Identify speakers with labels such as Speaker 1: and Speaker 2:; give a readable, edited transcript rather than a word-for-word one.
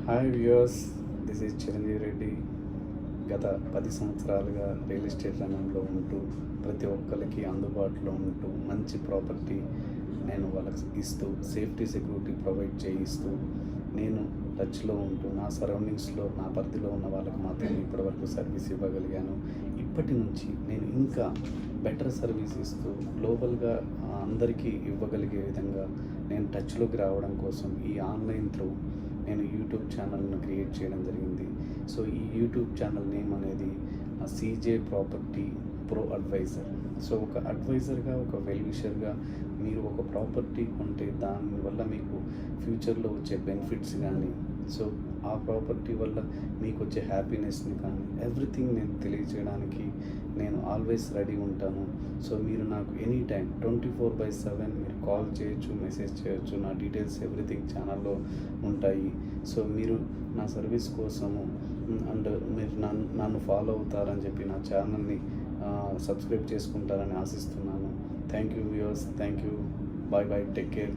Speaker 1: Hi viewers, this is Chiranjeevi Reddy. గత 10 సంవత్సరాలుగా real estate రంగంలో ఉంటూ ప్రతి ఒక్కరికి అందుబాటులో ఉంటూ మంచి ప్రాపర్టీ నేను వాళ్ళకి ఇస్తూ సేఫ్టీ సెక్యూరిటీ ప్రొవైడ్ చేయిస్తూ నేను టచ్లో ఉంటూ నా సరౌండింగ్స్లో నా పరిధిలో ఉన్న వాళ్ళకి మాత్రమే ఇప్పటివరకు సర్వీస్ ఇవ్వగలిగాను. ఇప్పటి నుంచి నేను ఇంకా బెటర్ సర్వీస్ ఇస్తూ గ్లోబల్గా అందరికీ ఇవ్వగలిగే విధంగా నేను టచ్లోకి రావడం కోసం ఈ ఆన్లైన్ త్రూ నేను యూట్యూబ్ ఛానల్ను క్రియేట్ చేయడం జరిగింది. సో ఈ యూట్యూబ్ ఛానల్ నేమ్ అనేది CJ property pro adviser. So ఒక అడ్వైజర్గా, ఒక వెల్ విషర్గా మీరు ఒక ప్రాపర్టీ కొంటే దానివల్ల మీకు ఫ్యూచర్లో వచ్చే బెనిఫిట్స్ కానీ, సో ఆ ప్రాపర్టీ వల్ల మీకు వచ్చే హ్యాపీనెస్ని కానీ ఎవ్రీథింగ్ నేను తెలియజేయడానికి నేను ఆల్వేస్ రెడీ ఉంటాను. సో మీరు నాకు ఎనీ టైం 24/7 మీరు కాల్ చేయొచ్చు, మెసేజ్ చేయొచ్చు. నా డీటెయిల్స్ ఎవ్రీథింగ్ ఛానల్లో ఉంటాయి. సో మీరు నా సర్వీస్ కోసము అండ్ మీరు నన్ను ఫాలో అవుతారని చెప్పి నా ఛానల్ని సబ్స్క్రైబ్ చేసుకుంటారని ఆశిస్తున్నాను. Thank you viewers, thank you. Bye bye, take care.